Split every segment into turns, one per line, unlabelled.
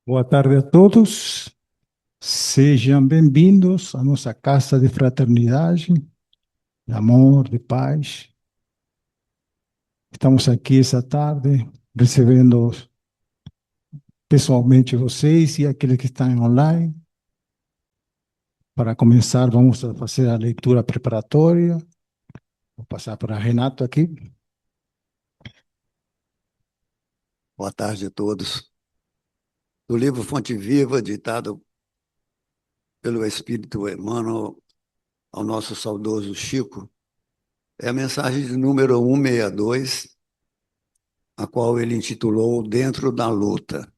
Boa tarde a todos. Sejam bem-vindos à nossa casa de fraternidade, de amor, de paz. Estamos aqui essa tarde recebendo pessoalmente vocês e aqueles que estão online. Para começar, vamos a fazer a leitura preparatória. Vou passar para Renato aqui.
Boa tarde a todos. Do livro Fonte Viva, ditado pelo Espírito Emmanuel ao nosso saudoso Chico, é a mensagem de número 162, a qual ele intitulou Dentro da Luta.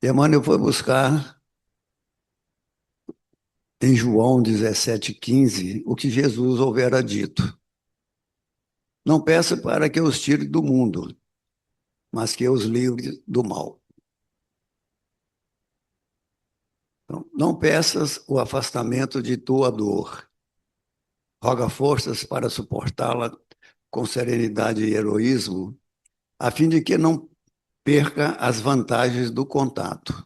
Emmanuel foi buscar em João 17,15 o que Jesus houvera dito. Não peça para que os tire do mundo, mas que os livre do mal. Então, não peças o afastamento de tua dor. Roga forças para suportá-la com serenidade e heroísmo, a fim de que não perca as vantagens do contato.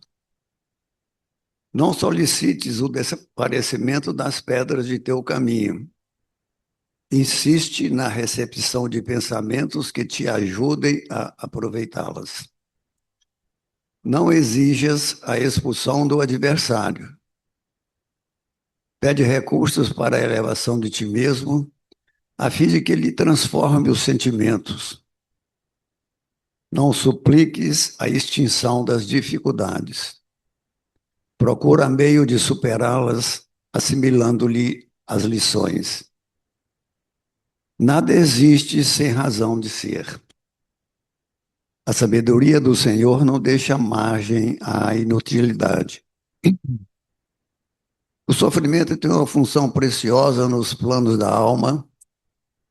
Não solicites o desaparecimento das pedras de teu caminho. Insiste na recepção de pensamentos que te ajudem a aproveitá-las. Não exijas a expulsão do adversário. Pede recursos para a elevação de ti mesmo, a fim de que lhe transforme os sentimentos. Não supliques a extinção das dificuldades. Procura meio de superá-las, assimilando-lhe as lições. Nada existe sem razão de ser. A sabedoria do Senhor não deixa margem à inutilidade. O sofrimento tem uma função preciosa nos planos da alma,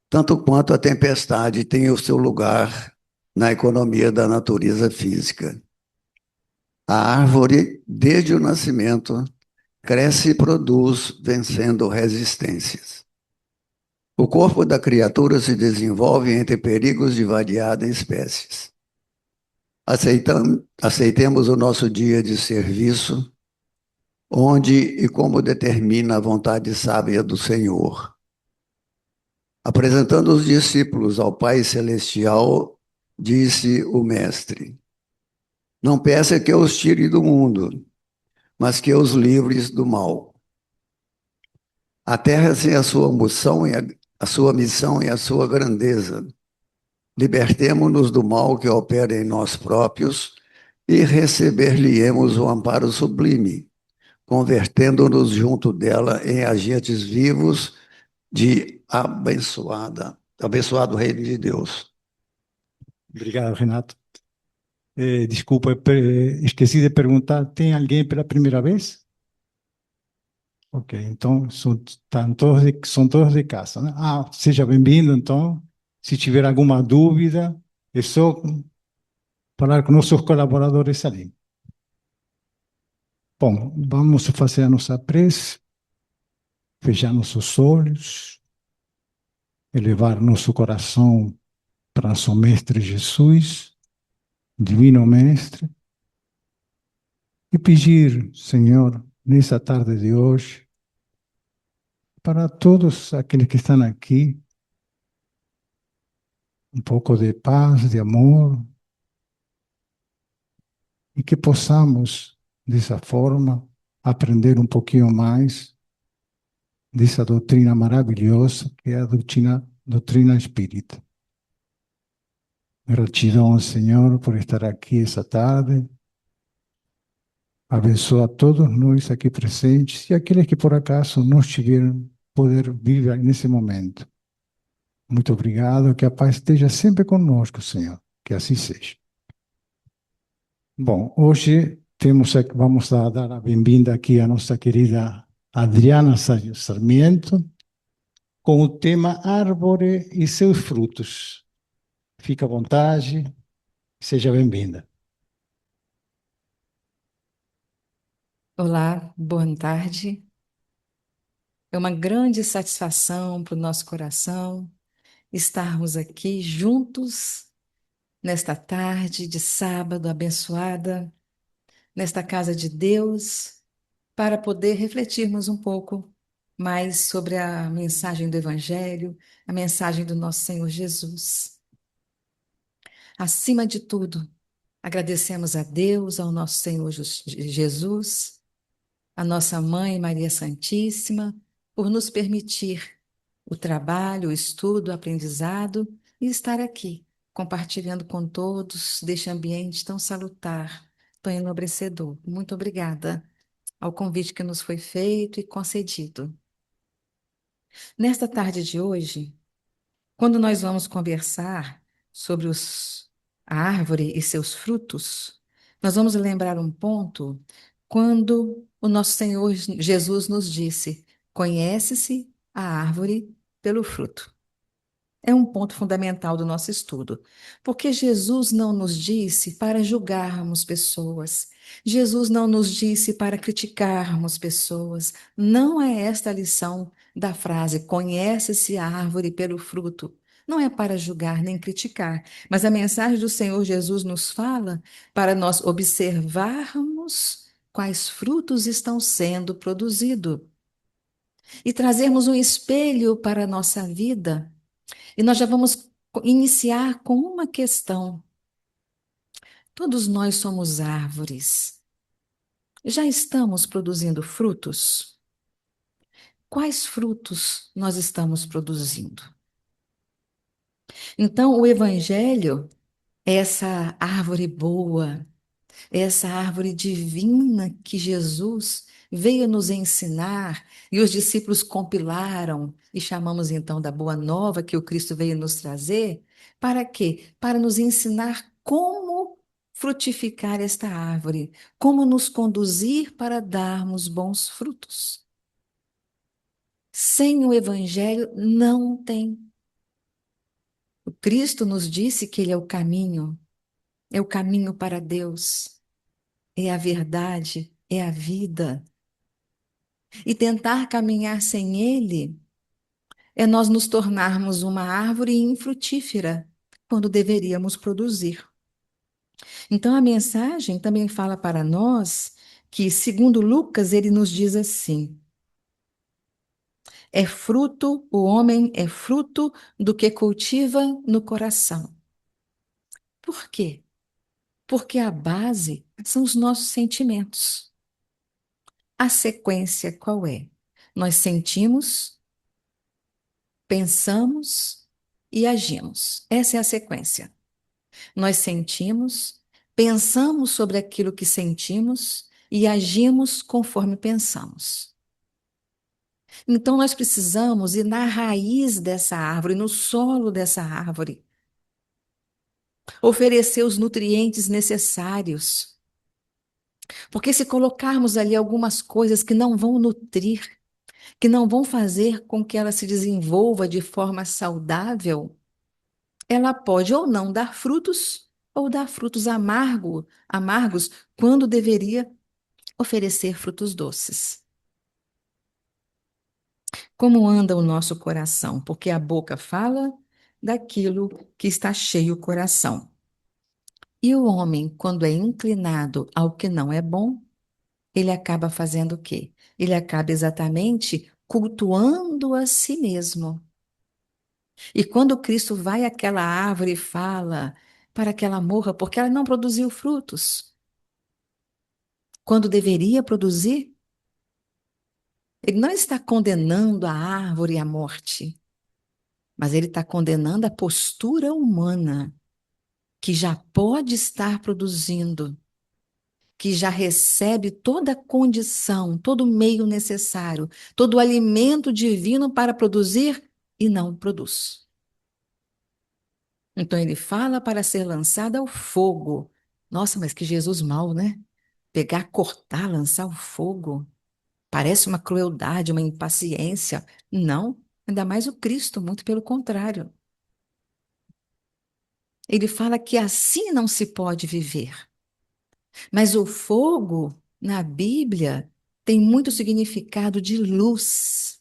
tanto quanto a tempestade tem o seu lugar na economia da natureza física. A árvore, desde o nascimento, cresce e produz, vencendo resistências. O corpo da criatura se desenvolve entre perigos de variadas espécies. Aceitemos o nosso dia de serviço, onde e como determina a vontade sábia do Senhor. Apresentando os discípulos ao Pai Celestial, disse o Mestre: Não peça que eu os tire do mundo, mas que eu os livres do mal. A terra sem a sua moção e a sua missão e a sua grandeza. Libertemo-nos do mal que opera em nós próprios e receber-lhe-emos o amparo sublime, convertendo-nos junto dela em agentes vivos de abençoado reino de Deus.
Obrigado, Renato. Desculpa, esqueci de perguntar, tem alguém pela primeira vez? Ok, então são todos de casa, né? Ah, seja bem-vindo, então. Se tiver alguma dúvida, é só falar com nossos colaboradores ali. Bom, vamos fazer a nossa prece, fechar nossos olhos, elevar nosso coração para nosso Mestre Jesus, Divino Mestre, e pedir, Senhor, nessa tarde de hoje, para todos aqueles que estão aqui, um pouco de paz, de amor, e que possamos, dessa forma, aprender um pouquinho mais dessa doutrina maravilhosa que é a doutrina espírita. Gratidão, Senhor, por estar aqui essa tarde. Abençoa a todos nós aqui presentes e aqueles que por acaso não estiveram poder vir nesse momento. Muito obrigado, que a paz esteja sempre conosco, Senhor. Que assim seja. Bom, hoje vamos dar a bem-vinda aqui à nossa querida Adriana Sarmiento, com o tema Árvore e seus frutos. Fique à vontade, seja bem-vinda.
Olá, boa tarde. É uma grande satisfação para o nosso coração estarmos aqui juntos nesta tarde de sábado abençoada, nesta casa de Deus, para poder refletirmos um pouco mais sobre a mensagem do Evangelho, a mensagem do nosso Senhor Jesus. Acima de tudo, agradecemos a Deus, ao nosso Senhor Jesus, a nossa Mãe Maria Santíssima, por nos permitir o trabalho, o estudo, o aprendizado e estar aqui, compartilhando com todos deste ambiente tão salutar, tão enobrecedor. Muito obrigada ao convite que nos foi feito e concedido. Nesta tarde de hoje, quando nós vamos conversar sobre a árvore e seus frutos, nós vamos lembrar um ponto quando o nosso Senhor Jesus nos disse: conhece-se a árvore pelo fruto. É um ponto fundamental do nosso estudo, porque Jesus não nos disse para julgarmos pessoas, Jesus não nos disse para criticarmos pessoas. Não é esta a lição da frase: conhece-se a árvore pelo fruto. Não é para julgar nem criticar, mas a mensagem do Senhor Jesus nos fala para nós observarmos quais frutos estão sendo produzidos e trazermos um espelho para a nossa vida. E nós já vamos iniciar com uma questão. Todos nós somos árvores. Já estamos produzindo frutos? Quais frutos nós estamos produzindo? Então, o Evangelho é essa árvore boa, é essa árvore divina que Jesus veio nos ensinar e os discípulos compilaram e chamamos então da Boa Nova que o Cristo veio nos trazer. Para quê? Para nos ensinar como frutificar esta árvore, como nos conduzir para darmos bons frutos. Sem o Evangelho não tem. O Cristo nos disse que Ele é o caminho para Deus, é a verdade, é a vida. E tentar caminhar sem Ele é nós nos tornarmos uma árvore infrutífera, quando deveríamos produzir. Então a mensagem também fala para nós que, segundo Lucas, ele nos diz assim: é fruto, o homem é fruto do que cultiva no coração. Por quê? Porque a base são os nossos sentimentos. A sequência qual é? Nós sentimos, pensamos e agimos. Essa é a sequência. Nós sentimos, pensamos sobre aquilo que sentimos e agimos conforme pensamos. Então, nós precisamos ir na raiz dessa árvore, no solo dessa árvore, oferecer os nutrientes necessários. Porque se colocarmos ali algumas coisas que não vão nutrir, que não vão fazer com que ela se desenvolva de forma saudável, ela pode ou não dar frutos, ou dar frutos amargos, quando deveria oferecer frutos doces. Como anda o nosso coração? Porque a boca fala daquilo que está cheio o coração. E o homem, quando é inclinado ao que não é bom, ele acaba fazendo o quê? Ele acaba exatamente cultuando a si mesmo. E quando Cristo vai àquela árvore e fala para que ela morra, porque ela não produziu frutos, quando deveria produzir, ele não está condenando a árvore à morte, mas ele está condenando a postura humana, que já pode estar produzindo, que já recebe toda a condição, todo o meio necessário, todo o alimento divino para produzir e não produz. Então ele fala para ser lançada ao fogo. Nossa, mas que Jesus mau, né? Pegar, cortar, lançar o fogo. Parece uma crueldade, uma impaciência. Não, ainda mais o Cristo, muito pelo contrário. Ele fala que assim não se pode viver. Mas o fogo, na Bíblia, tem muito significado de luz.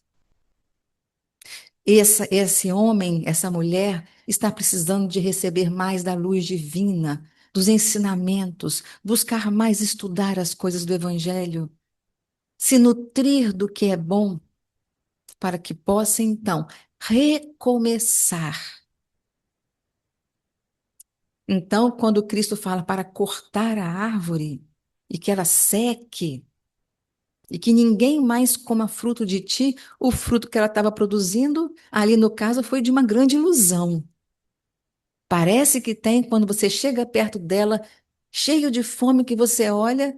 Esse homem, essa mulher, está precisando de receber mais da luz divina, dos ensinamentos, buscar mais estudar as coisas do Evangelho, se nutrir do que é bom, para que possa, então, recomeçar. Então, quando Cristo fala para cortar a árvore e que ela seque, e que ninguém mais coma fruto de ti, o fruto que ela estava produzindo, ali no caso, foi de uma grande ilusão. Parece que tem, quando você chega perto dela, cheio de fome, que você olha,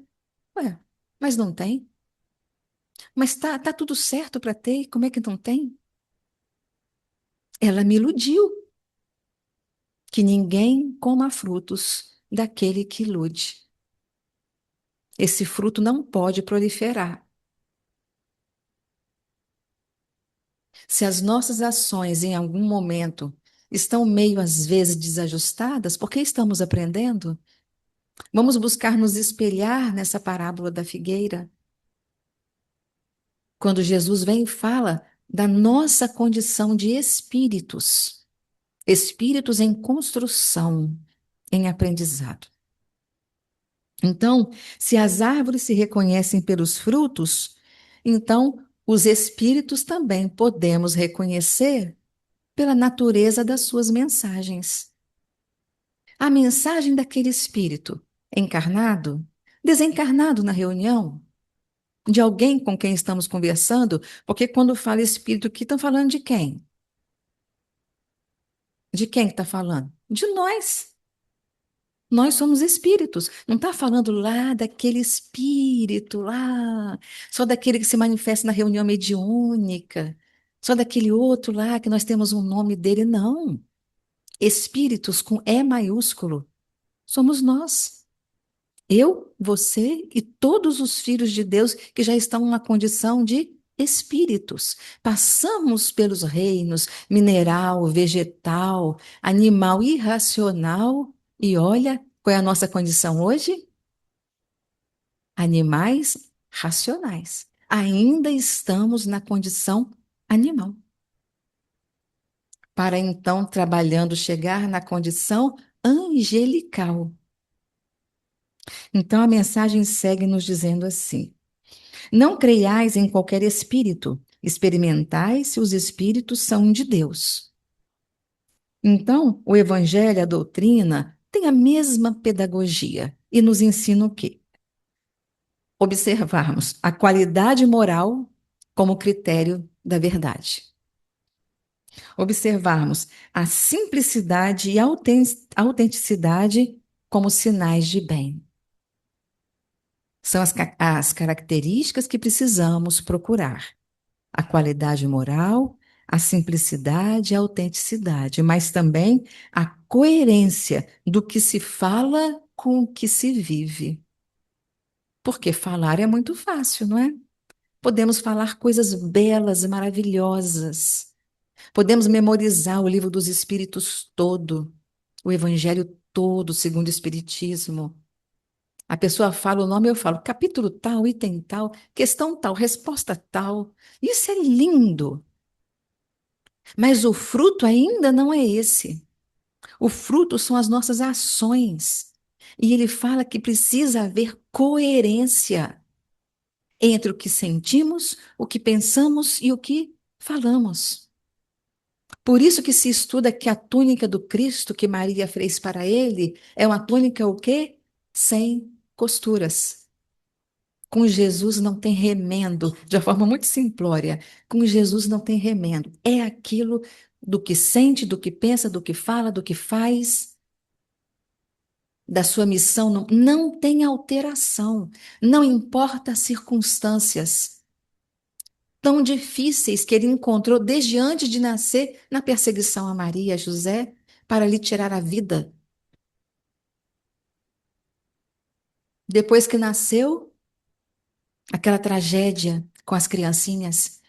ué, mas não tem. Mas tá tudo certo para ter, como é que não tem? Ela me iludiu, que ninguém coma frutos daquele que ilude. Esse fruto não pode proliferar. Se as nossas ações em algum momento estão meio às vezes desajustadas, porque estamos aprendendo, vamos buscar nos espelhar nessa parábola da figueira. Quando Jesus vem e fala da nossa condição de espíritos, espíritos em construção, em aprendizado. Então, se as árvores se reconhecem pelos frutos, então os espíritos também podemos reconhecer pela natureza das suas mensagens. A mensagem daquele espírito encarnado, desencarnado na reunião, de alguém com quem estamos conversando, porque quando fala espírito aqui, estão falando de quem? De quem está falando? De nós. Nós somos espíritos. Não está falando lá daquele espírito lá, só daquele que se manifesta na reunião mediúnica, só daquele outro lá que nós temos um nome dele. Não. Espíritos com E maiúsculo somos nós. Eu, você e todos os filhos de Deus que já estão numa condição de espíritos. Passamos pelos reinos mineral, vegetal, animal, irracional. E olha, qual é a nossa condição hoje? Animais racionais. Ainda estamos na condição animal. Para então, trabalhando, chegar na condição angelical. Então, a mensagem segue nos dizendo assim: não creiais em qualquer espírito, experimentai se os espíritos são de Deus. Então, o evangelho, a doutrina, tem a mesma pedagogia e nos ensina o quê? Observarmos a qualidade moral como critério da verdade. Observarmos a simplicidade e a autenticidade como sinais de bem. São as características que precisamos procurar. A qualidade moral, a simplicidade, a autenticidade, mas também a coerência do que se fala com o que se vive. Porque falar é muito fácil, não é? Podemos falar coisas belas, maravilhosas. Podemos memorizar o livro dos Espíritos todo, o Evangelho todo, segundo o Espiritismo. A pessoa fala o nome, eu falo capítulo tal, item tal, questão tal, resposta tal. Isso é lindo. Mas o fruto ainda não é esse. O fruto são as nossas ações. E ele fala que precisa haver coerência entre o que sentimos, o que pensamos e o que falamos. Por isso que se estuda que a túnica do Cristo que Maria fez para ele é uma túnica o quê? Sem costuras. Com Jesus não tem remendo, de uma forma muito simplória. Com Jesus não tem remendo. É aquilo do que sente, do que pensa, do que fala, do que faz, da sua missão. Não tem alteração. Não importa as circunstâncias tão difíceis que ele encontrou desde antes de nascer na perseguição a Maria e a José para lhe tirar a vida. Depois que nasceu, aquela tragédia com as criancinhas.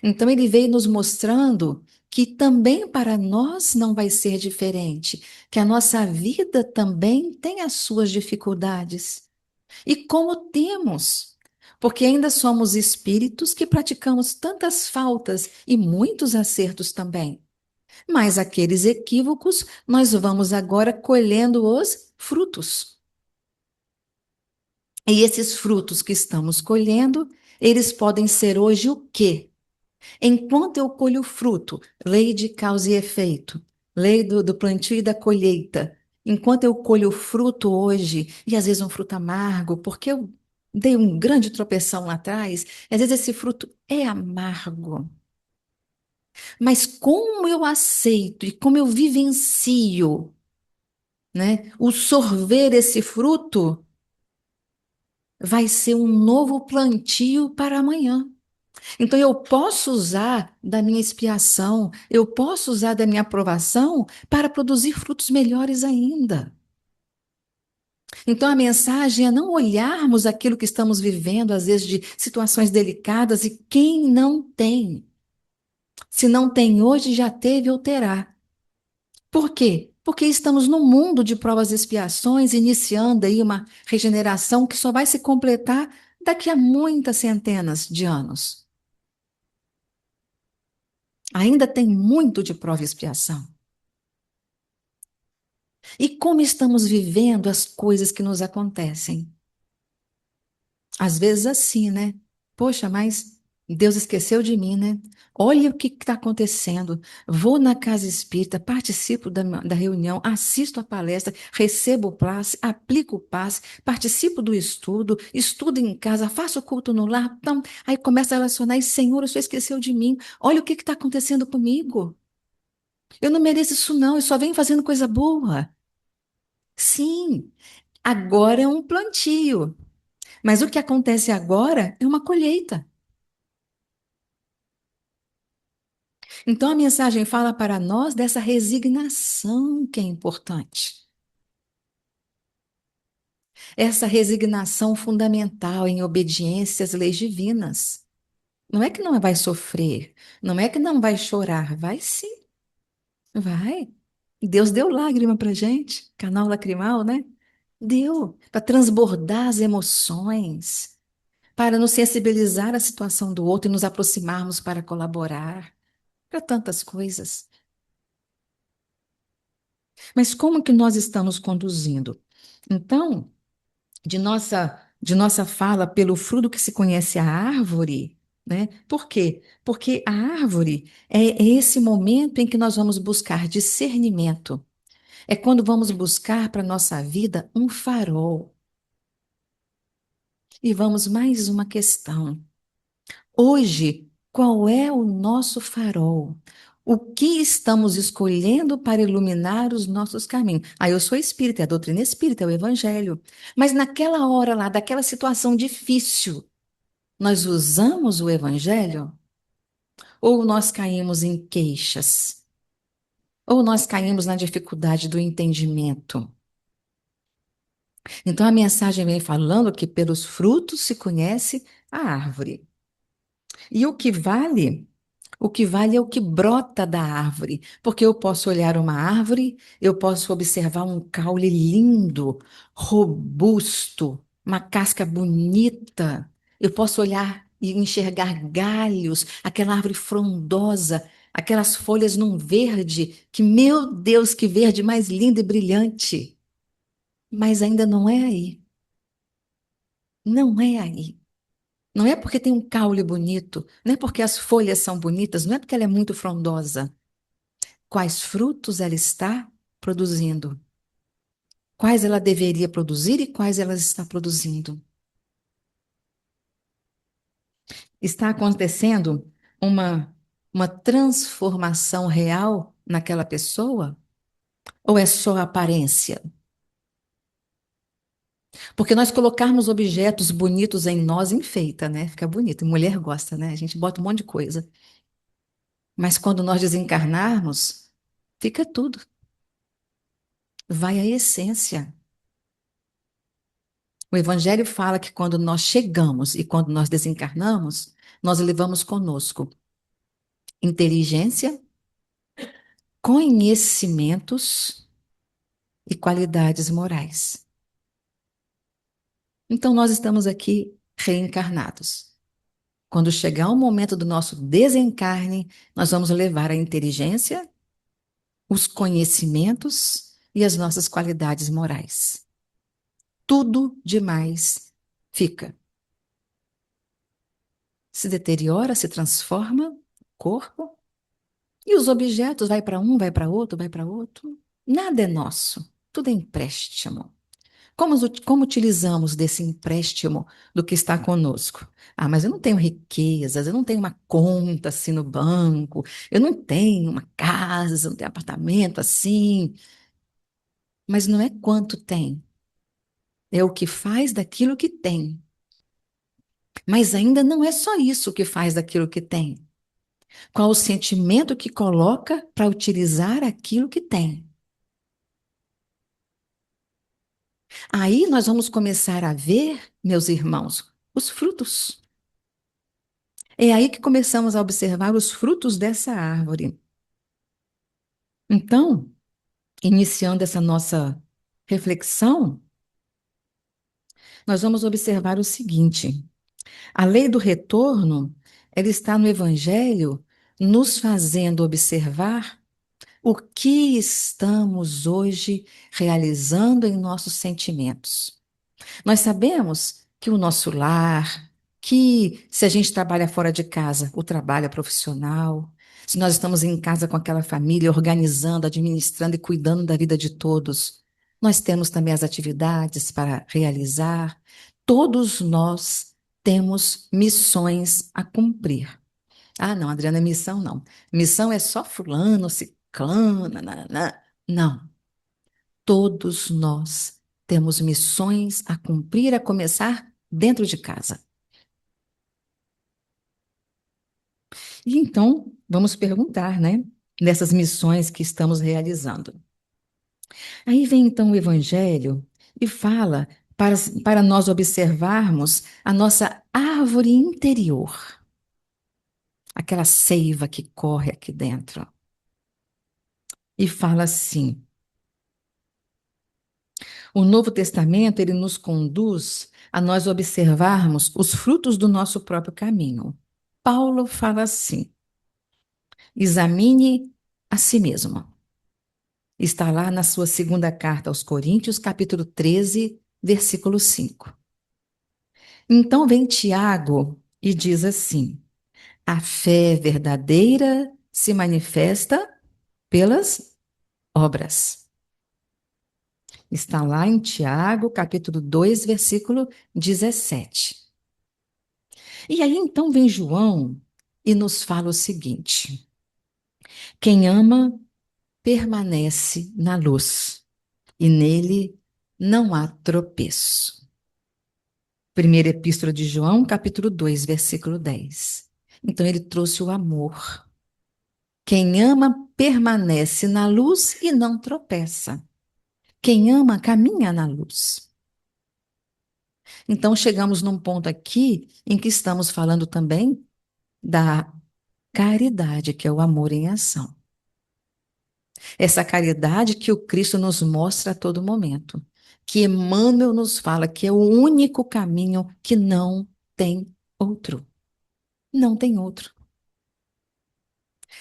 Então, ele veio nos mostrando que também para nós não vai ser diferente, que a nossa vida também tem as suas dificuldades. E como temos, porque ainda somos espíritos que praticamos tantas faltas e muitos acertos também. Mas aqueles equívocos, nós vamos agora colhendo os frutos. E esses frutos que estamos colhendo, eles podem ser hoje o quê? Enquanto eu colho o fruto, lei de causa e efeito, lei do plantio e da colheita. Enquanto eu colho o fruto hoje, e às vezes um fruto amargo, porque eu dei um grande tropeção lá atrás, às vezes esse fruto é amargo. Mas como eu aceito e como eu vivencio, né, o sorver esse fruto, vai ser um novo plantio para amanhã. Então, eu posso usar da minha expiação, eu posso usar da minha aprovação para produzir frutos melhores ainda. Então, a mensagem é não olharmos aquilo que estamos vivendo, às vezes, de situações delicadas, e quem não tem. Se não tem hoje, já teve ou terá. Por quê? Porque estamos num mundo de provas e expiações, iniciando aí uma regeneração que só vai se completar daqui a muitas centenas de anos. Ainda tem muito de prova e expiação. E como estamos vivendo as coisas que nos acontecem? Às vezes assim, né? Poxa, mas Deus esqueceu de mim, né? Olha o que está acontecendo. Vou na casa espírita, participo da reunião, assisto a palestra, recebo o passe, aplico o passe, participo do estudo, estudo em casa, faço culto no lar. Então, aí começa a relacionar, e Senhor, o Senhor esqueceu de mim. Olha o que está acontecendo comigo. Eu não mereço isso, não. Eu só venho fazendo coisa boa. Sim, agora é um plantio, mas o que acontece agora é uma colheita. Então a mensagem fala para nós dessa resignação que é importante. Essa resignação fundamental em obediência às leis divinas. Não é que não vai sofrer, não é que não vai chorar, vai sim, vai. Deus deu lágrima para gente, canal lacrimal, né? Deu para transbordar as emoções, para nos sensibilizar à situação do outro e nos aproximarmos para colaborar, para tantas coisas. Mas como que nós estamos conduzindo? Então, de nossa fala, pelo fruto que se conhece a árvore, né? Por quê? Porque a árvore é esse momento em que nós vamos buscar discernimento. É quando vamos buscar para a nossa vida um farol. E vamos mais uma questão. Hoje, qual é o nosso farol? O que estamos escolhendo para iluminar os nossos caminhos? Ah, eu sou espírita, é a doutrina espírita, é o evangelho. Mas naquela hora lá, daquela situação difícil, nós usamos o evangelho? Ou nós caímos em queixas? Ou nós caímos na dificuldade do entendimento? Então a mensagem vem falando que pelos frutos se conhece a árvore. E o que vale é o que brota da árvore, porque eu posso olhar uma árvore, eu posso observar um caule lindo, robusto, uma casca bonita. Eu posso olhar e enxergar galhos, aquela árvore frondosa, aquelas folhas num verde, que, meu Deus, que verde mais lindo e brilhante. Mas ainda não é aí. Não é aí. Não é porque tem um caule bonito, não é porque as folhas são bonitas, não é porque ela é muito frondosa. Quais frutos ela está produzindo? Quais ela deveria produzir e quais ela está produzindo? Está acontecendo uma transformação real naquela pessoa? Ou é só aparência? Porque nós colocarmos objetos bonitos em nós enfeita, né? Fica bonito. Mulher gosta, né? A gente bota um monte de coisa. Mas quando nós desencarnarmos, fica tudo. Vai à essência. O Evangelho fala que quando nós chegamos e quando nós desencarnamos, nós levamos conosco inteligência, conhecimentos e qualidades morais. Então, nós estamos aqui reencarnados. Quando chegar o momento do nosso desencarne, nós vamos levar a inteligência, os conhecimentos e as nossas qualidades morais. Tudo demais fica. Se deteriora, se transforma o corpo, e os objetos vai para um, vai para outro, vai para outro. Nada é nosso, tudo é empréstimo. Como utilizamos desse empréstimo do que está conosco? Ah, mas eu não tenho riquezas, eu não tenho uma conta assim no banco, eu não tenho uma casa, eu não tenho apartamento assim. Mas não é quanto tem, é o que faz daquilo que tem. Mas ainda não é só isso que faz daquilo que tem. Qual o sentimento que coloca para utilizar aquilo que tem? Aí nós vamos começar a ver, meus irmãos, os frutos. É aí que começamos a observar os frutos dessa árvore. Então, iniciando essa nossa reflexão, nós vamos observar o seguinte: a lei do retorno, ela está no Evangelho, nos fazendo observar o que estamos hoje realizando em nossos sentimentos. Nós sabemos que o nosso lar, que se a gente trabalha fora de casa, o trabalho é profissional, se nós estamos em casa com aquela família, organizando, administrando e cuidando da vida de todos, nós temos também as atividades para realizar. Todos nós temos missões a cumprir. Ah, não, Adriana, missão não. Missão é só fulano, ciclano, nananã. Não. Todos nós temos missões a cumprir, a começar dentro de casa. E então, vamos perguntar, né? Nessas missões que estamos realizando. Aí vem então o Evangelho e fala para nós observarmos a nossa árvore interior, aquela seiva que corre aqui dentro. E fala assim: o Novo Testamento, ele nos conduz a nós observarmos os frutos do nosso próprio caminho. Paulo fala assim: examine a si mesmo. Está lá na sua segunda carta aos Coríntios, capítulo 13, versículo 5. Então vem Tiago e diz assim: a fé verdadeira se manifesta pelas obras. Está lá em Tiago, capítulo 2, versículo 17. E aí então vem João e nos fala o seguinte: quem ama permanece na luz, e nele não há tropeço. Primeira Epístola de João, capítulo 2, versículo 10. Então ele trouxe o amor. Quem ama permanece na luz e não tropeça. Quem ama caminha na luz. Então chegamos num ponto aqui em que estamos falando também da caridade, que é o amor em ação. Essa caridade que o Cristo nos mostra a todo momento, que Emmanuel nos fala que é o único caminho, que não tem outro. Não tem outro.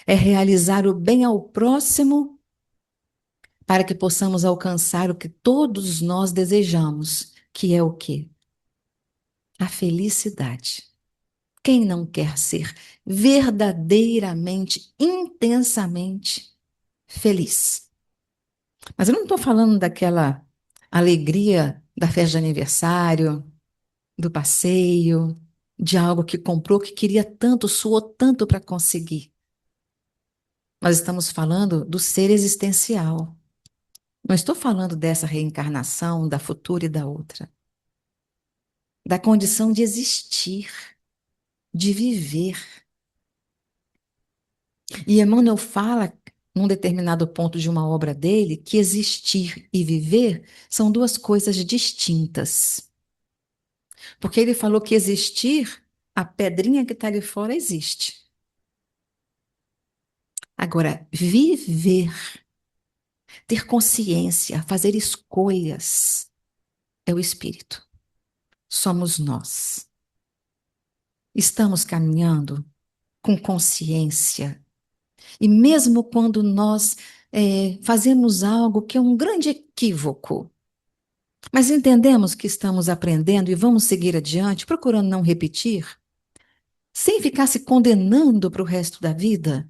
É realizar o bem ao próximo para que possamos alcançar o que todos nós desejamos, que é o quê? A felicidade. Quem não quer ser verdadeiramente, intensamente feliz? Mas eu não estou falando daquela alegria da festa de aniversário, do passeio, de algo que comprou, que queria tanto, suou tanto para conseguir. Nós estamos falando do ser existencial. Não estou falando dessa reencarnação, da futura e da outra. Da condição de existir, de viver. E Emmanuel fala, num determinado ponto de uma obra dele, que existir e viver são duas coisas distintas. Porque ele falou que existir, a pedrinha que está ali fora existe. Agora, viver, ter consciência, fazer escolhas, é o espírito. Somos nós. Estamos caminhando com consciência. E mesmo quando nós fazemos algo que é um grande equívoco, mas entendemos que estamos aprendendo e vamos seguir adiante, procurando não repetir, sem ficar se condenando para o resto da vida,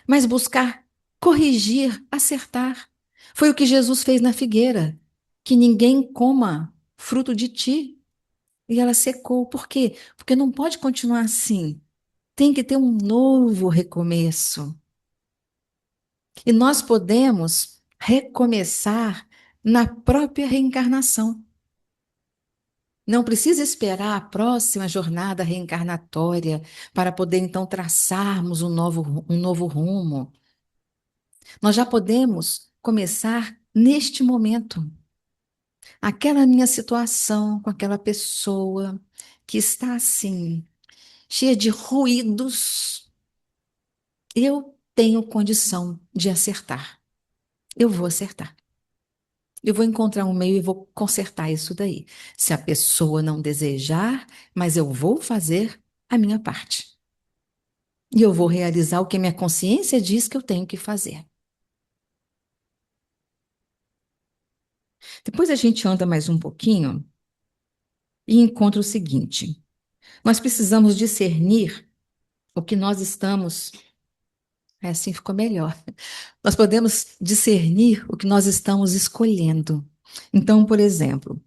mas buscar corrigir, acertar. Foi o que Jesus fez na figueira, que ninguém coma fruto de ti. E ela secou. Por quê? Porque não pode continuar assim. Tem que ter um novo recomeço. E nós podemos recomeçar na própria reencarnação. Não precisa esperar a próxima jornada reencarnatória para poder então traçarmos um novo rumo. Nós já podemos começar neste momento. Aquela minha situação com aquela pessoa que está assim, cheia de ruídos, eu tenho condição de acertar. Eu vou acertar. Eu vou encontrar um meio e vou consertar isso daí. Se a pessoa não desejar, mas eu vou fazer a minha parte. E eu vou realizar o que minha consciência diz que eu tenho que fazer. Depois a gente anda mais um pouquinho e encontra o seguinte: nós precisamos discernir o que nós estamos. Assim ficou melhor. Nós podemos discernir o que nós estamos escolhendo. Então, por exemplo,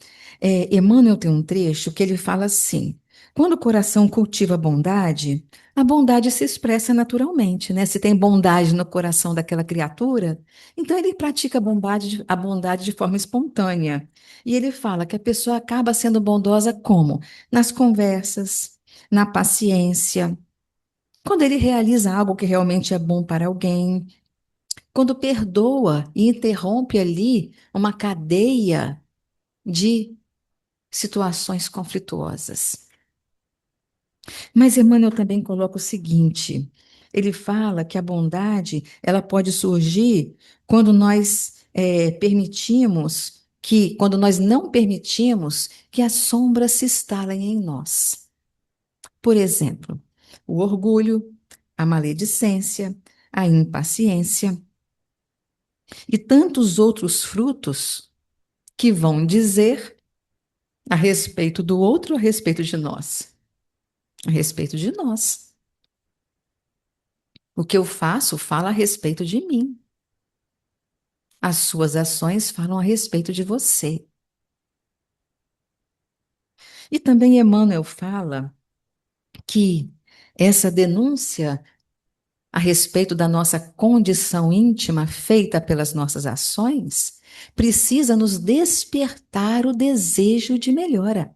Emmanuel tem um trecho que ele fala assim: quando o coração cultiva a bondade se expressa naturalmente, né? Se tem bondade no coração daquela criatura, então ele pratica a bondade de forma espontânea. E ele fala que a pessoa acaba sendo bondosa como? Nas conversas, na paciência, quando ele realiza algo que realmente é bom para alguém, quando perdoa e interrompe ali uma cadeia de situações conflituosas. Mas Emmanuel também coloca o seguinte: ele fala que a bondade ela pode surgir quando nós quando nós não permitimos que as sombras se instalem em nós. Por exemplo, o orgulho, a maledicência, a impaciência e tantos outros frutos que vão dizer a respeito do outro, a respeito de nós. A respeito de nós. O que eu faço fala a respeito de mim. As suas ações falam a respeito de você. E também Emmanuel fala que essa denúncia a respeito da nossa condição íntima feita pelas nossas ações precisa nos despertar o desejo de melhora.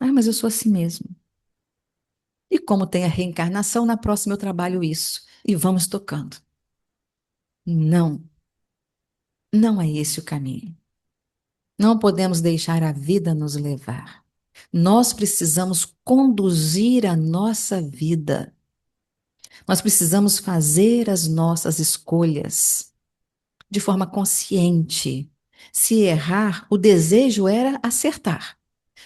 Ah, mas eu sou assim mesmo. E como tem a reencarnação, na próxima eu trabalho isso. E vamos tocando. Não, não é esse o caminho. Não podemos deixar a vida nos levar. Nós precisamos conduzir a nossa vida. Nós precisamos fazer as nossas escolhas de forma consciente. Se errar, o desejo era acertar.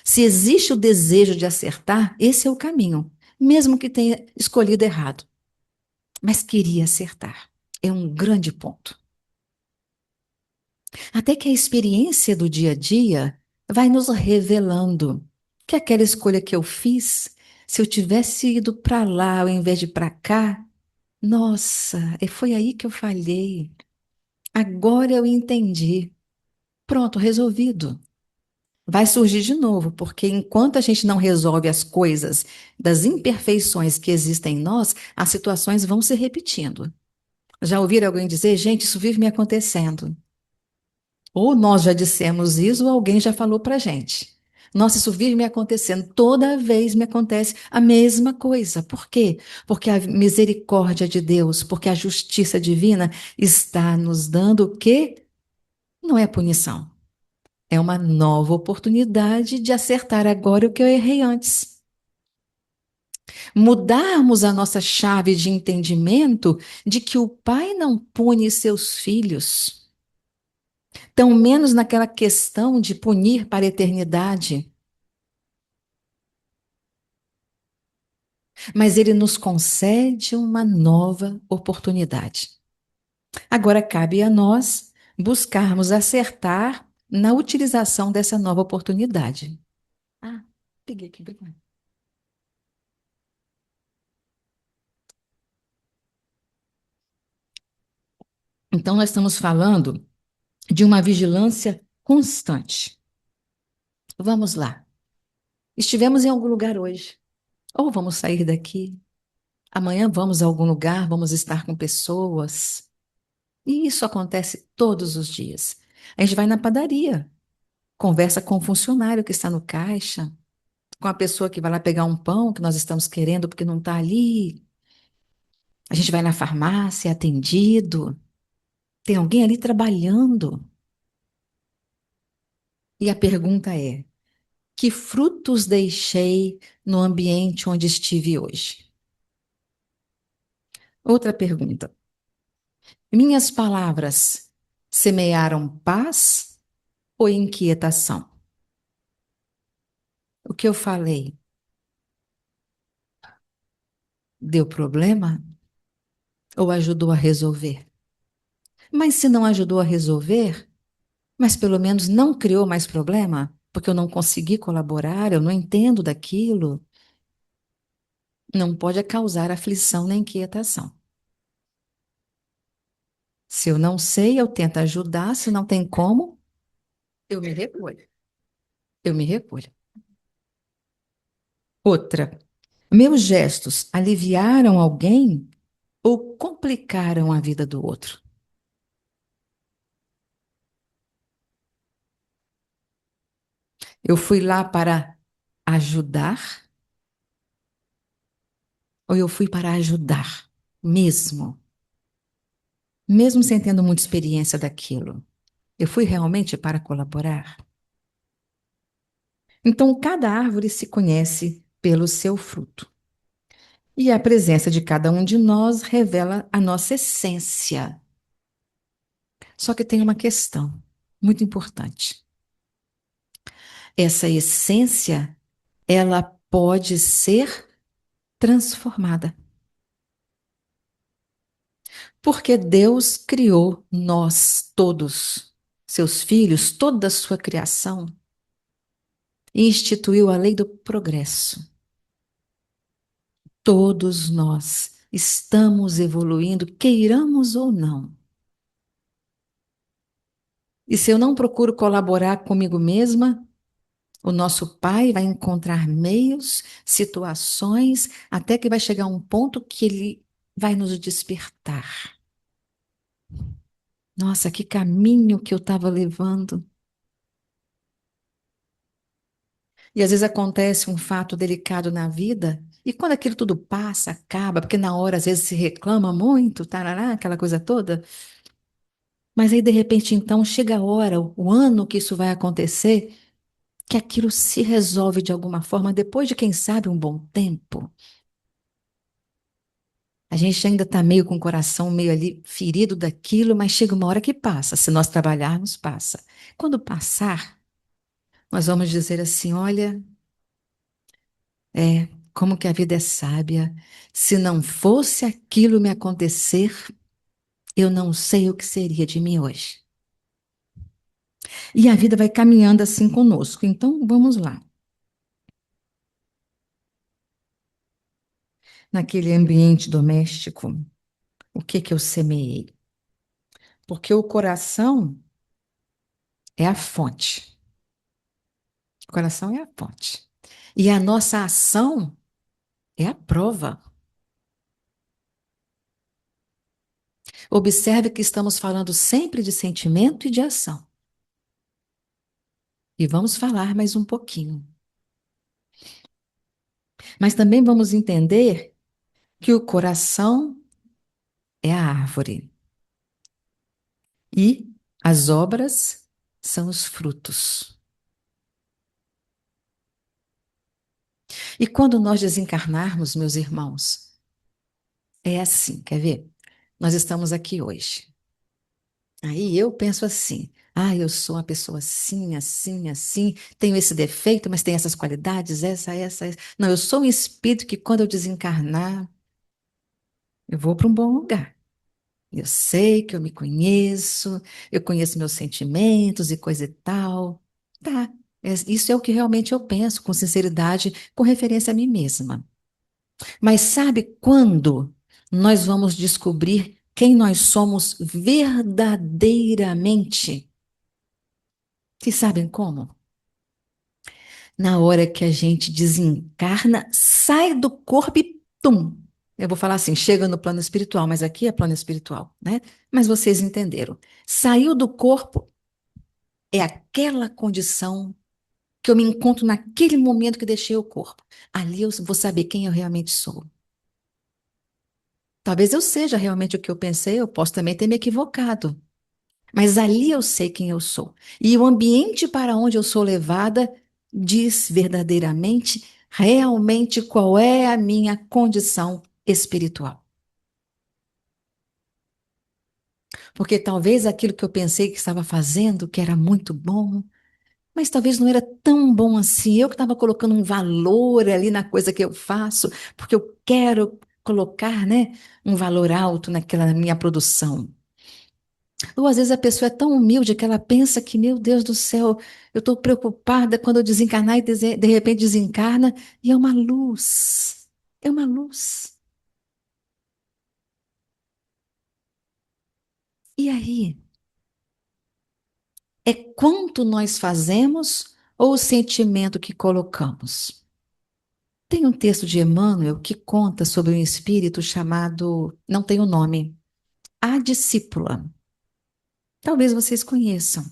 Se existe o desejo de acertar, esse é o caminho, mesmo que tenha escolhido errado. Mas queria acertar. É um grande ponto. Até que a experiência do dia a dia vai nos revelando que aquela escolha que eu fiz, se eu tivesse ido para lá ao invés de para cá, nossa, foi aí que eu falhei. Agora eu entendi. Pronto, resolvido. Vai surgir de novo, porque enquanto a gente não resolve as coisas das imperfeições que existem em nós, as situações vão se repetindo. Já ouviram alguém dizer, gente, isso vive me acontecendo? Ou nós já dissemos isso, ou alguém já falou para a gente. Nossa, isso vive me acontecendo. Toda vez me acontece a mesma coisa. Por quê? Porque a misericórdia de Deus, porque a justiça divina está nos dando o quê? Não é punição. É uma nova oportunidade de acertar agora o que eu errei antes. Mudarmos a nossa chave de entendimento de que o Pai não pune seus filhos, tão menos naquela questão de punir para a eternidade. mas Ele nos concede uma nova oportunidade. Agora cabe a nós buscarmos acertar na utilização dessa nova oportunidade. Ah, peguei aqui, obrigada. Então, nós estamos falando de uma vigilância constante. Vamos lá. Estivemos em algum lugar hoje, ou vamos sair daqui. Amanhã vamos a algum lugar, vamos estar com pessoas. E isso acontece todos os dias. A gente vai na padaria, conversa com o funcionário que está no caixa, com a pessoa que vai lá pegar um pão que nós estamos querendo porque não está ali. A gente vai na farmácia, é atendido, tem alguém ali trabalhando. E a pergunta é: que frutos deixei no ambiente onde estive hoje? Outra pergunta: minhas palavras semearam paz ou inquietação? O que eu falei deu problema ou ajudou a resolver? Mas se não ajudou a resolver, mas pelo menos não criou mais problema, porque eu não consegui colaborar, eu não entendo daquilo, não pode causar aflição nem inquietação. Se eu não sei, eu tento ajudar, se não tem como, eu me recolho. Eu me recolho. Outra, meus gestos aliviaram alguém ou complicaram a vida do outro? Eu fui lá para ajudar ou eu fui para ajudar mesmo? Mesmo sem tendo muita experiência daquilo. Eu fui realmente para colaborar? Então, cada árvore se conhece pelo seu fruto. E a presença de cada um de nós revela a nossa essência. Só que tem uma questão muito importante. Essa essência, ela pode ser transformada. Porque Deus criou nós todos, seus filhos, toda a sua criação, e instituiu a lei do progresso. Todos nós estamos evoluindo, queiramos ou não. E se eu não procuro colaborar comigo mesma, o nosso Pai vai encontrar meios, situações, até que vai chegar um ponto que ele vai nos despertar. Nossa, que caminho que eu estava levando. E às vezes acontece um fato delicado na vida, e quando aquilo tudo passa, acaba, porque na hora às vezes se reclama muito, tarará, aquela coisa toda. Mas aí de repente então chega a hora, o ano que isso vai acontecer, que aquilo se resolve de alguma forma, depois de quem sabe um bom tempo. A gente ainda está meio com o coração meio ali ferido daquilo, mas chega uma hora que passa. Se nós trabalharmos, passa. Quando passar, nós vamos dizer assim: olha, como que a vida é sábia. Se não fosse aquilo me acontecer, eu não sei o que seria de mim hoje. E a vida vai caminhando assim conosco. Então, vamos lá. Naquele ambiente doméstico, o que que eu semeei? Porque o coração é a fonte. O coração é a fonte. E a nossa ação é a prova. Observe que estamos falando sempre de sentimento e de ação. E vamos falar mais um pouquinho. Mas também vamos entender que o coração é a árvore e as obras são os frutos. E quando nós desencarnarmos, meus irmãos, é assim, quer ver? Nós estamos aqui hoje. Aí eu penso assim: Ah, eu sou uma pessoa assim, assim, assim, tenho esse defeito, mas tenho essas qualidades, essa. Não, eu sou um espírito que quando eu desencarnar, eu vou para um bom lugar. Eu sei que eu me conheço, eu conheço meus sentimentos e coisa e tal. Tá, isso é o que realmente eu penso, com sinceridade, com referência a mim mesma. Mas sabe quando nós vamos descobrir quem nós somos verdadeiramente? Vocês sabem como? Na hora que a gente desencarna, sai do corpo e tum. Eu vou falar assim, chega no plano espiritual, mas aqui é plano espiritual, né? Mas vocês entenderam. Saiu do corpo é aquela condição que eu me encontro naquele momento que deixei o corpo. Ali eu vou saber quem eu realmente sou. Talvez eu seja realmente o que eu pensei, eu posso também ter me equivocado. Mas ali eu sei quem eu sou. E o ambiente para onde eu sou levada diz verdadeiramente, realmente qual é a minha condição espiritual. Porque talvez aquilo que eu pensei que estava fazendo, que era muito bom, mas talvez não era tão bom assim. Eu que estava colocando um valor ali na coisa que eu faço, porque eu quero colocar, né, um valor alto naquela minha produção. Ou às vezes a pessoa é tão humilde que ela pensa que, meu Deus do céu, eu estou preocupada quando eu desencarnar e de repente desencarna, e é uma luz. É uma luz. E aí? É quanto nós fazemos ou o sentimento que colocamos? Tem um texto de Emmanuel que conta sobre um espírito chamado, não tem o nome, a discípula. Talvez vocês conheçam.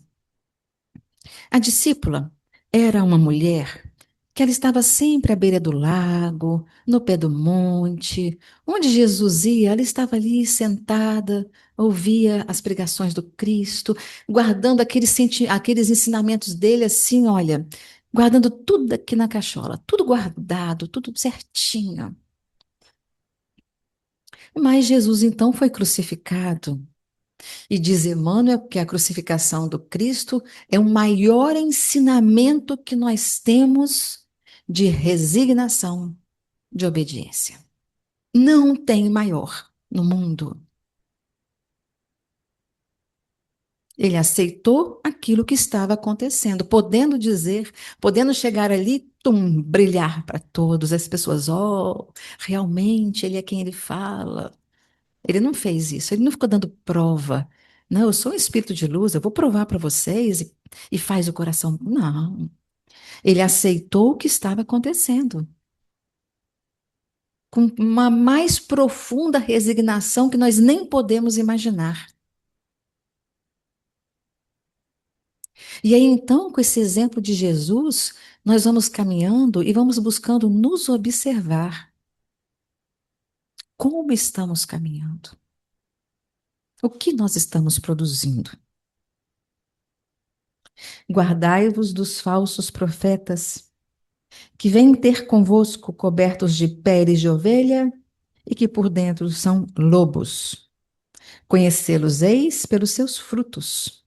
A discípula era uma mulher que ela estava sempre à beira do lago, no pé do monte, onde Jesus ia, ela estava ali sentada, ouvia as pregações do Cristo, guardando aqueles ensinamentos dele assim, olha, guardando tudo aqui na cachola, tudo guardado, tudo certinho. Mas Jesus então foi crucificado. E diz Emmanuel que a crucificação do Cristo é o maior ensinamento que nós temos de resignação, de obediência. Não tem maior no mundo. Ele aceitou aquilo que estava acontecendo, podendo dizer, podendo chegar ali, tum, brilhar para todos, as pessoas, oh, realmente ele é quem ele fala. Ele não fez isso, ele não ficou dando prova. Não, eu sou um espírito de luz, eu vou provar para vocês e faz o coração. Não. Ele aceitou o que estava acontecendo, com uma mais profunda resignação que nós nem podemos imaginar. E aí, então, com esse exemplo de Jesus, nós vamos caminhando e vamos buscando nos observar. Como estamos caminhando? O que nós estamos produzindo? Guardai-vos dos falsos profetas que vêm ter convosco cobertos de peles de ovelha e que por dentro são lobos. Conhecê-los-eis pelos seus frutos.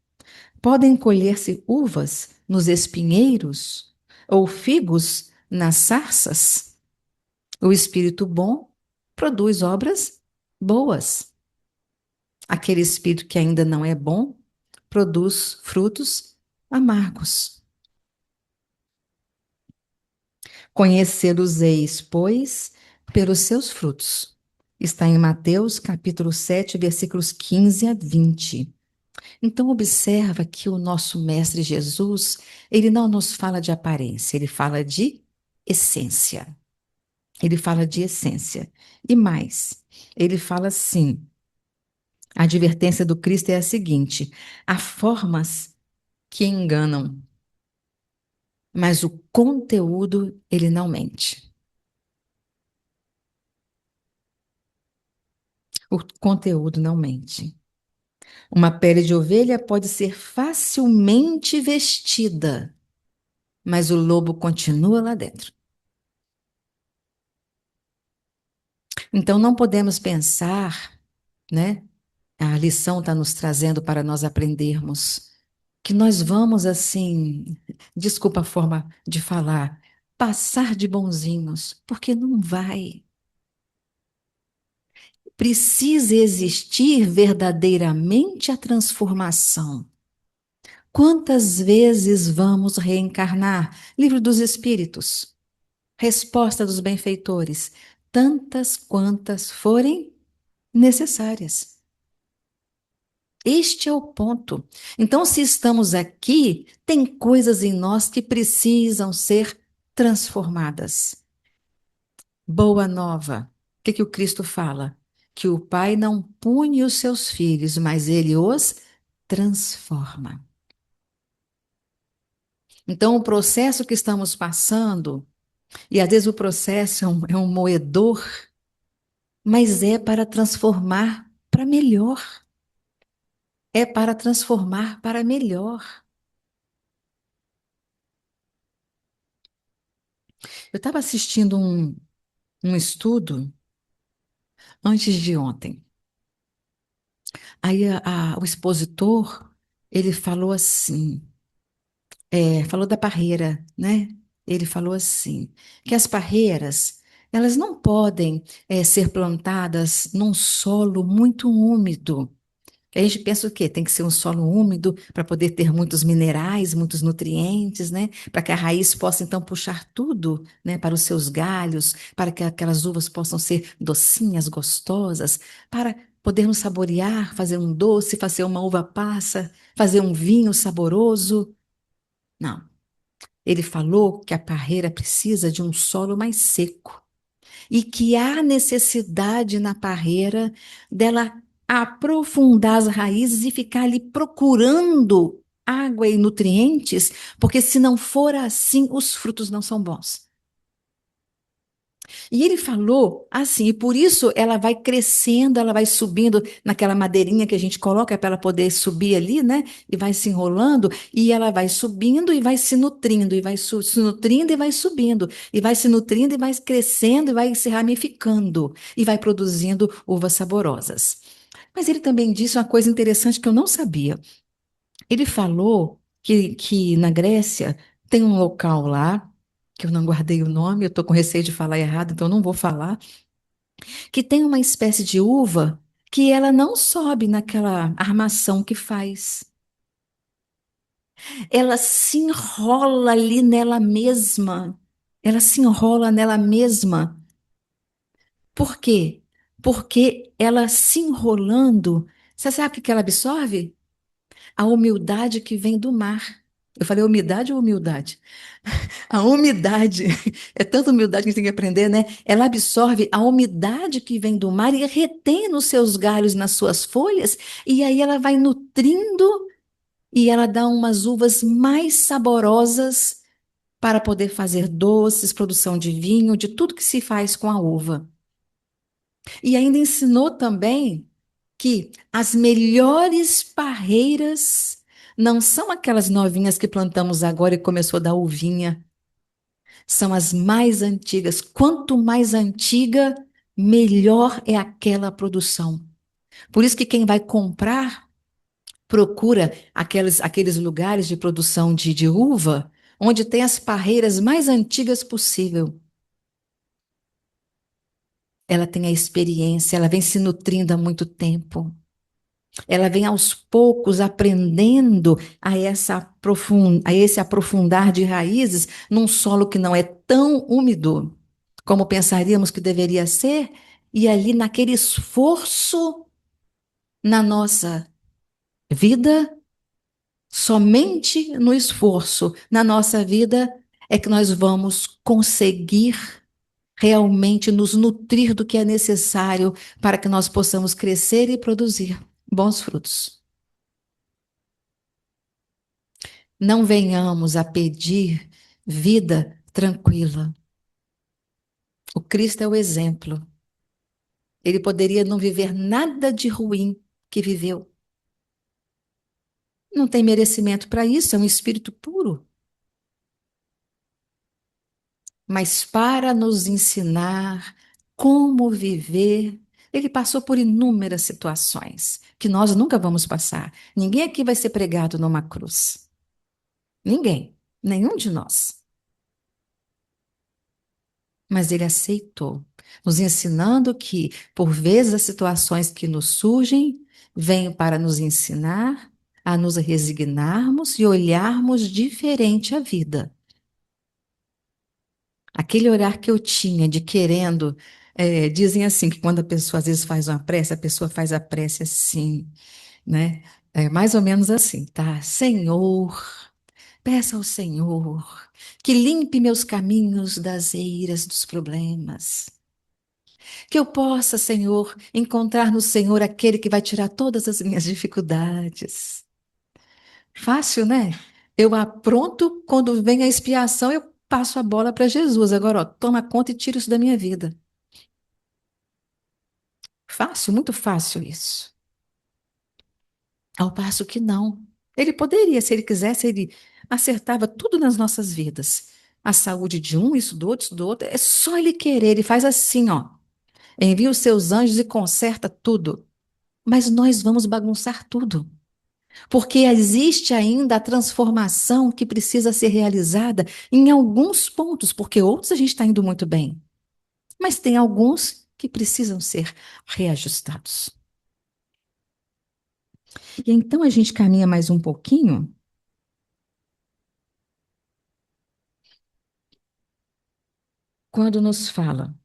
Podem colher-se uvas nos espinheiros ou figos nas sarças? O espírito bom produz obras boas. Aquele espírito que ainda não é bom produz frutos amargos. Conhecê-los-eis, pois, pelos seus frutos. Está em Mateus, capítulo 7, versículos 15 a 20. Então, observa que o nosso Mestre Jesus, ele não nos fala de aparência, ele fala de essência. Ele fala de essência. E mais, ele fala assim, a advertência do Cristo é a seguinte, há formas que enganam, mas o conteúdo, ele não mente. O conteúdo não mente. Uma pele de ovelha pode ser facilmente vestida, mas o lobo continua lá dentro. Então não podemos pensar, né? A lição está nos trazendo para nós aprendermos que nós vamos assim, desculpa a forma de falar, passar de bonzinhos, porque não vai. Precisa existir verdadeiramente a transformação. Quantas vezes vamos reencarnar? Livro dos Espíritos, Resposta dos Benfeitores, tantas quantas forem necessárias. Este é o ponto. Então, se estamos aqui, tem coisas em nós que precisam ser transformadas. Boa nova. O que que o Cristo fala? Que o Pai não pune os seus filhos, mas ele os transforma. Então, o processo que estamos passando, e às vezes o processo é um moedor, mas é para transformar para melhor. É para transformar para melhor. Eu estava assistindo um estudo antes de ontem. Aí o expositor, ele falou assim, falou da parreira, né? Ele falou assim, que as parreiras, elas não podem ser plantadas num solo muito úmido. A gente pensa o quê? Tem que ser um solo úmido para poder ter muitos minerais, muitos nutrientes, né? Para que a raiz possa então puxar tudo, né, para os seus galhos, para que aquelas uvas possam ser docinhas, gostosas, para podermos saborear, fazer um doce, fazer uma uva passa, fazer um vinho saboroso. Não. Ele falou que a parreira precisa de um solo mais seco e que há necessidade na parreira dela aprofundar as raízes e ficar ali procurando água e nutrientes, porque se não for assim, os frutos não são bons. E ele falou assim, e por isso ela vai crescendo, ela vai subindo naquela madeirinha que a gente coloca para ela poder subir ali, né? E vai se enrolando, e ela vai subindo e vai se nutrindo, e vai se nutrindo e vai subindo, e vai se nutrindo e vai crescendo e vai se ramificando, e vai produzindo uvas saborosas. Mas ele também disse uma coisa interessante que eu não sabia. Ele falou que na Grécia tem um local lá, que eu não guardei o nome, eu estou com receio de falar errado, então eu não vou falar, que tem uma espécie de uva que ela não sobe naquela armação que faz. Ela se enrola ali nela mesma. Ela se enrola nela mesma. Por quê? Porque ela se enrolando, você sabe o que ela absorve? A umidade que vem do mar. Eu falei umidade ou humildade? A umidade, é tanta humildade que a gente tem que aprender, né? Ela absorve a umidade que vem do mar e retém nos seus galhos, nas suas folhas, e aí ela vai nutrindo e ela dá umas uvas mais saborosas para poder fazer doces, produção de vinho, de tudo que se faz com a uva. E ainda ensinou também que as melhores parreiras não são aquelas novinhas que plantamos agora e começou a dar uvinha. São as mais antigas. Quanto mais antiga, melhor é aquela produção. Por isso que quem vai comprar procura aqueles lugares de produção de uva onde tem as parreiras mais antigas possível. Ela tem a experiência, ela vem se nutrindo há muito tempo. Ela vem aos poucos aprendendo a esse aprofundar de raízes num solo que não é tão úmido como pensaríamos que deveria ser, e ali naquele esforço na nossa vida, somente no esforço na nossa vida é que nós vamos conseguir realmente nos nutrir do que é necessário para que nós possamos crescer e produzir bons frutos. Não venhamos a pedir vida tranquila. O Cristo é o exemplo. Ele poderia não viver nada de ruim que viveu. Não tem merecimento para isso, é um espírito puro. Mas para nos ensinar como viver Ele passou por inúmeras situações que nós nunca vamos passar. Ninguém aqui vai ser pregado numa cruz. Ninguém. Nenhum de nós. Mas ele aceitou, nos ensinando que, por vezes, as situações que nos surgem vêm para nos ensinar a nos resignarmos e olharmos diferente a vida. Aquele olhar que eu tinha de querendo, dizem assim, que quando a pessoa às vezes faz uma prece, a pessoa faz a prece assim, né? É mais ou menos assim, tá? Senhor, peça ao Senhor que limpe meus caminhos das eiras dos problemas. Que eu possa, Senhor, encontrar no Senhor aquele que vai tirar todas as minhas dificuldades. Fácil, né? Eu apronto, quando vem a expiação, eu passo a bola para Jesus. Agora, ó, toma conta e tira isso da minha vida. Fácil, muito fácil isso. Ao passo que não. Ele poderia, se ele quisesse, ele acertava tudo nas nossas vidas. A saúde de um, isso do outro. É só ele querer. Ele faz assim, ó. Envia os seus anjos e conserta tudo. Mas nós vamos bagunçar tudo. Porque existe ainda a transformação que precisa ser realizada em alguns pontos, porque outros a gente está indo muito bem. Mas tem alguns que precisam ser reajustados. E então a gente caminha mais um pouquinho. Quando nos fala,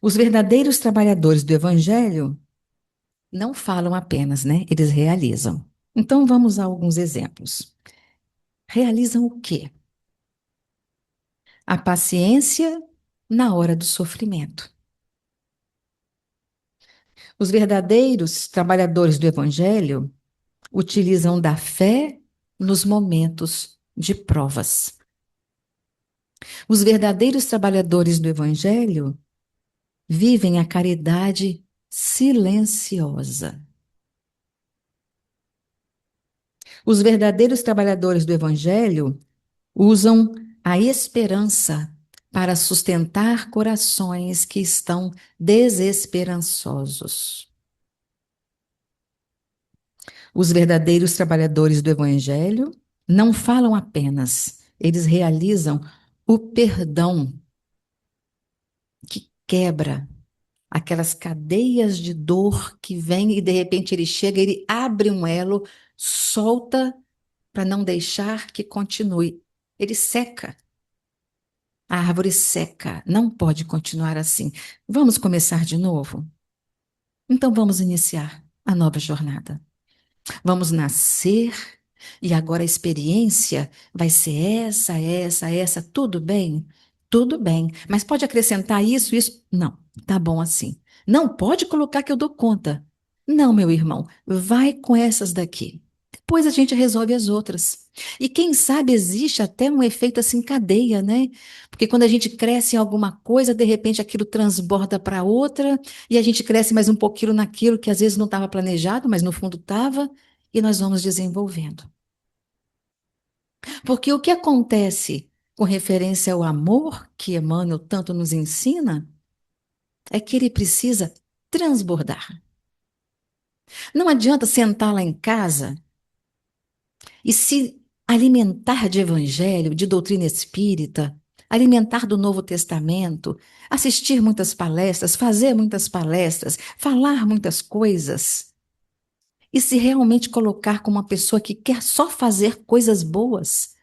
os verdadeiros trabalhadores do Evangelho não falam apenas, né? Eles realizam. Então vamos a alguns exemplos. Realizam o quê? A paciência na hora do sofrimento. Os verdadeiros trabalhadores do Evangelho utilizam da fé nos momentos de provas. Os verdadeiros trabalhadores do Evangelho vivem a caridade silenciosa. Os verdadeiros trabalhadores do Evangelho usam a esperança para sustentar corações que estão desesperançosos. Os verdadeiros trabalhadores do Evangelho não falam apenas, eles realizam o perdão que quebra aquelas cadeias de dor que vem e de repente ele chega, ele abre um elo, solta para não deixar que continue. Ele seca. A árvore seca, não pode continuar assim. Vamos começar de novo? Então vamos iniciar a nova jornada. Vamos nascer e agora a experiência vai ser essa, tudo bem? Tudo bem, mas pode acrescentar isso, isso? Não, tá bom assim. Não pode colocar que eu dou conta. Não, meu irmão, vai com essas daqui. Depois a gente resolve as outras. E quem sabe existe até um efeito assim cadeia, né? Porque quando a gente cresce em alguma coisa, de repente aquilo transborda para outra, e a gente cresce mais um pouquinho naquilo que às vezes não estava planejado, mas no fundo estava, e nós vamos desenvolvendo. Porque o que acontece com referência ao amor que Emmanuel tanto nos ensina é que ele precisa transbordar. Não adianta sentar lá em casa e se alimentar de evangelho, de doutrina espírita, alimentar do Novo Testamento, assistir muitas palestras, fazer muitas palestras, falar muitas coisas e se realmente colocar como uma pessoa que quer só fazer coisas boas.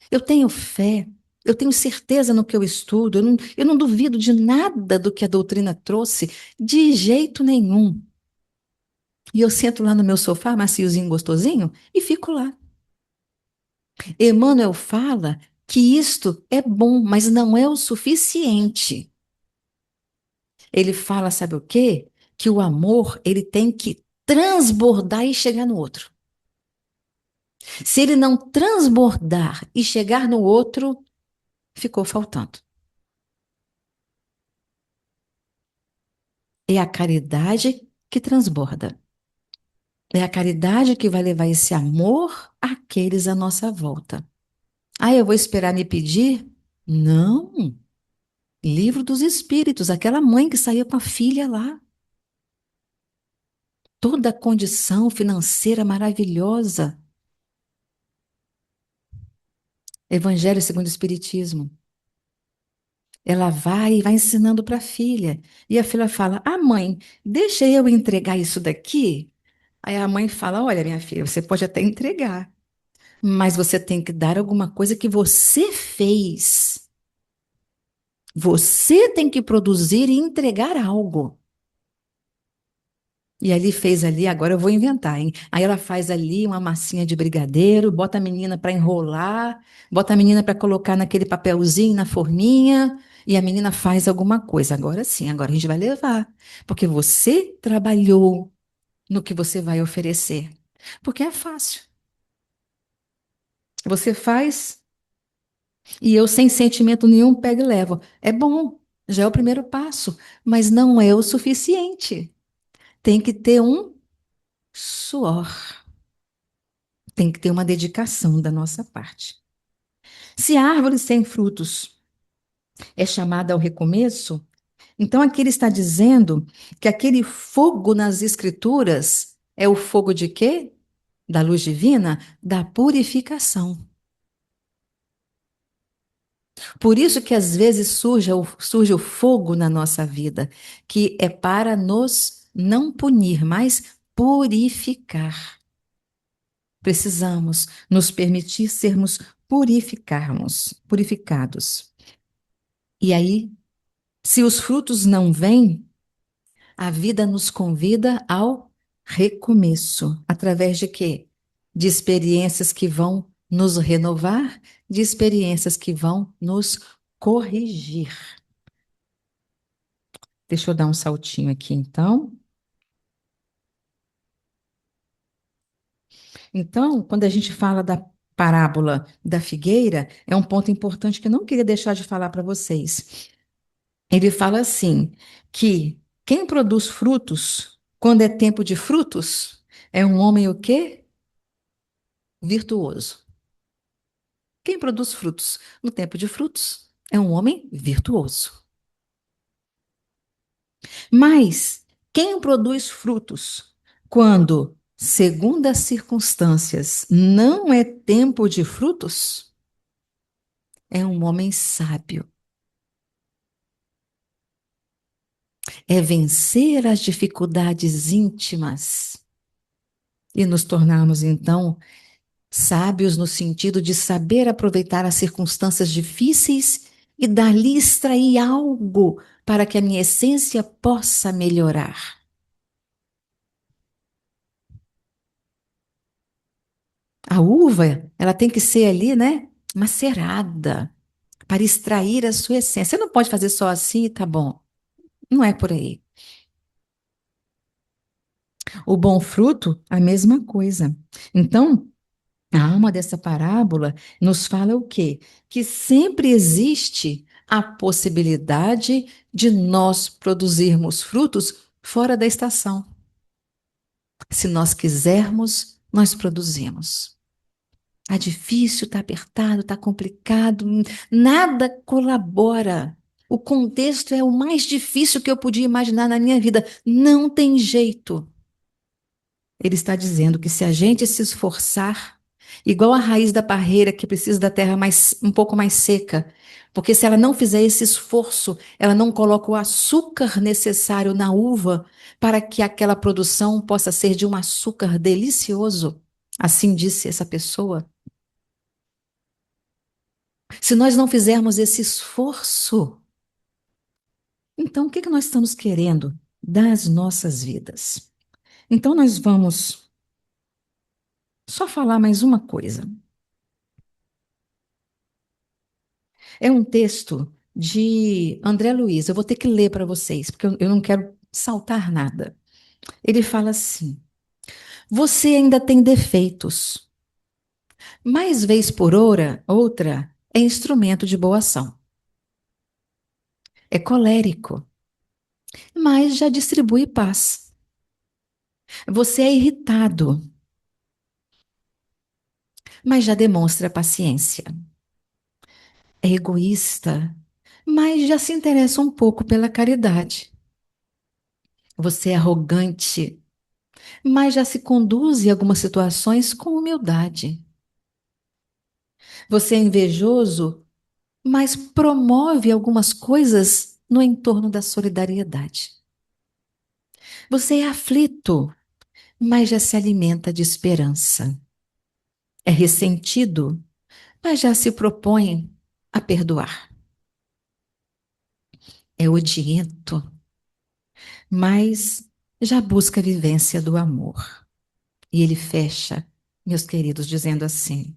Eu tenho fé, eu tenho certeza no que eu estudo, eu não duvido de nada do que a doutrina trouxe, de jeito nenhum. E eu sento lá no meu sofá, maciozinho, gostosinho, e fico lá. Emmanuel fala que isto é bom, mas não é o suficiente. Ele fala, sabe o quê? Que o amor, ele tem que transbordar e chegar no outro. Se ele não transbordar e chegar no outro, ficou faltando. É a caridade que transborda. É a caridade que vai levar esse amor àqueles à nossa volta. Ah, eu vou esperar me pedir? Não. Livro dos Espíritos, aquela mãe que saiu com a filha lá. toda a condição financeira maravilhosa. Evangelho segundo o Espiritismo. Ela vai e vai ensinando para a filha. E a filha fala: Ah, mãe, deixa eu entregar isso daqui. Aí a mãe fala: Olha, minha filha, você pode até entregar, mas você tem que dar alguma coisa que você fez. Você tem que produzir e entregar algo. E ali fez ali, agora eu vou inventar, hein? Aí ela faz ali uma massinha de brigadeiro, bota a menina para enrolar, bota a menina para colocar naquele papelzinho na forminha, e a menina faz alguma coisa. Agora sim, agora a gente vai levar, porque você trabalhou no que você vai oferecer. Porque é fácil. Você faz e eu sem sentimento nenhum pego e levo. É bom, já é o primeiro passo, mas não é o suficiente. Tem que ter um suor. Tem que ter uma dedicação da nossa parte. Se a árvore sem frutos é chamada ao recomeço, então aqui ele está dizendo que aquele fogo nas escrituras é o fogo de quê? Da luz divina? Da purificação. Por isso que às vezes surge o fogo na nossa vida, que é para nos não punir, mas purificar. Precisamos nos permitir sermos purificados. E aí, se os frutos não vêm, a vida nos convida ao recomeço. Através de quê? De experiências que vão nos renovar, de experiências que vão nos corrigir. Deixa eu dar um saltinho aqui, então. Então, quando a gente fala da parábola da figueira, é um ponto importante que eu não queria deixar de falar para vocês. Ele fala assim, que quem produz frutos, quando é tempo de frutos, é um homem o quê? Virtuoso. Quem produz frutos no tempo de frutos é um homem virtuoso. Mas quem produz frutos quando, segundo as circunstâncias, não é tempo de frutos, é um homem sábio. É vencer as dificuldades íntimas e nos tornarmos, então, sábios no sentido de saber aproveitar as circunstâncias difíceis e dali extrair algo para que a minha essência possa melhorar. A uva, ela tem que ser ali, né, macerada para extrair a sua essência. Você não pode fazer só assim e tá bom. Não é por aí. O bom fruto, a mesma coisa. Então, a alma dessa parábola nos fala o quê? Que sempre existe a possibilidade de nós produzirmos frutos fora da estação. Se nós quisermos, nós produzimos. Está difícil, está apertado, está complicado, nada colabora. O contexto é o mais difícil que eu podia imaginar na minha vida. Não tem jeito. Ele está dizendo que se a gente se esforçar, igual a raiz da parreira que precisa da terra um pouco mais seca, porque se ela não fizer esse esforço, ela não coloca o açúcar necessário na uva para que aquela produção possa ser de um açúcar delicioso. Assim disse essa pessoa. Se nós não fizermos esse esforço, então o que nós estamos querendo das nossas vidas? Então nós vamos só falar mais uma coisa. É um texto de André Luiz. Eu vou ter que ler para vocês, porque eu não quero saltar nada. Ele fala assim: Você ainda tem defeitos, mas vez por outra é instrumento de boa ação. É colérico, mas já distribui paz. Você é irritado, mas já demonstra paciência. É egoísta, mas já se interessa um pouco pela caridade. Você é arrogante, mas já se conduz em algumas situações com humildade. Você é invejoso, mas promove algumas coisas no entorno da solidariedade. Você é aflito, mas já se alimenta de esperança. É ressentido, mas já se propõe a perdoar. É odiento, mas já busca a vivência do amor. E ele fecha, meus queridos, dizendo assim: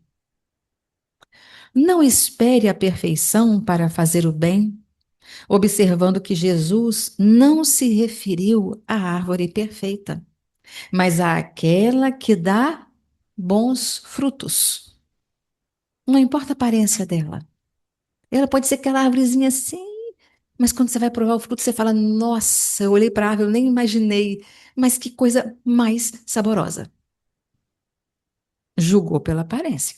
não espere a perfeição para fazer o bem, observando que Jesus não se referiu à árvore perfeita, mas àquela que dá bons frutos. Não importa a aparência dela. Ela pode ser aquela árvorezinha assim, mas quando você vai provar o fruto, você fala: nossa, eu olhei para a árvore, eu nem imaginei, mas que coisa mais saborosa. Julgou pela aparência.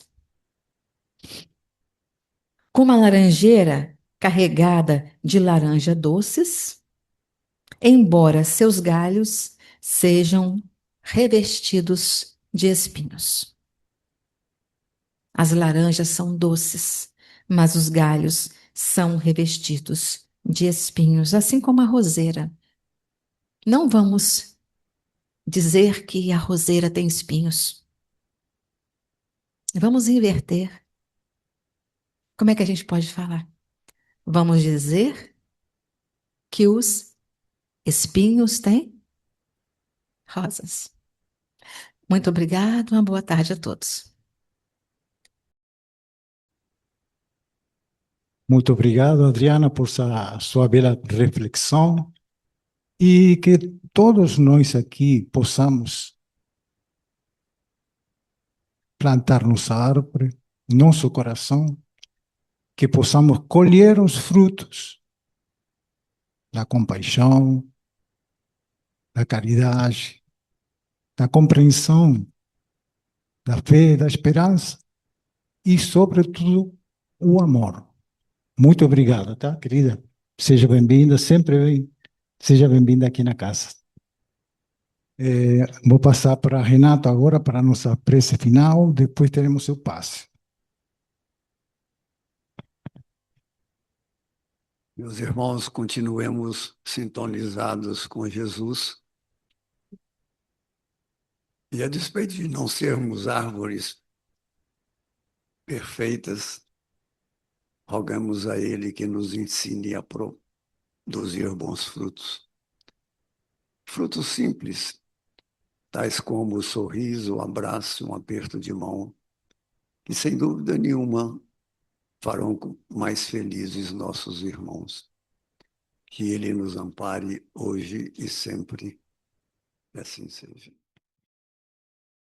Com uma laranjeira carregada de laranja doces, embora seus galhos sejam revestidos de espinhos. As laranjas são doces, mas os galhos são revestidos de espinhos, assim como a roseira. Não vamos dizer que a roseira tem espinhos. Vamos inverter. Como é que a gente pode falar? Vamos dizer que os espinhos têm rosas. Muito obrigado, uma boa tarde a todos.
Muito obrigado, Adriana, por sua bela reflexão e que todos nós aqui possamos plantar nossa árvore, nosso coração, que possamos colher os frutos da compaixão, da caridade, da compreensão, da fé, da esperança e, sobretudo, o amor. Muito obrigado, tá, querida? Seja bem-vinda, sempre bem. Seja bem-vinda aqui na casa. Vou passar para Renato agora para a nossa prece final, depois teremos o passe.
Meus irmãos, continuemos sintonizados com Jesus. E a despeito de não sermos árvores perfeitas, rogamos a Ele que nos ensine a produzir bons frutos. Frutos simples, tais como o sorriso, o abraço, um aperto de mão, que sem dúvida nenhuma farão mais felizes nossos irmãos. Que Ele nos ampare hoje e sempre, e assim seja.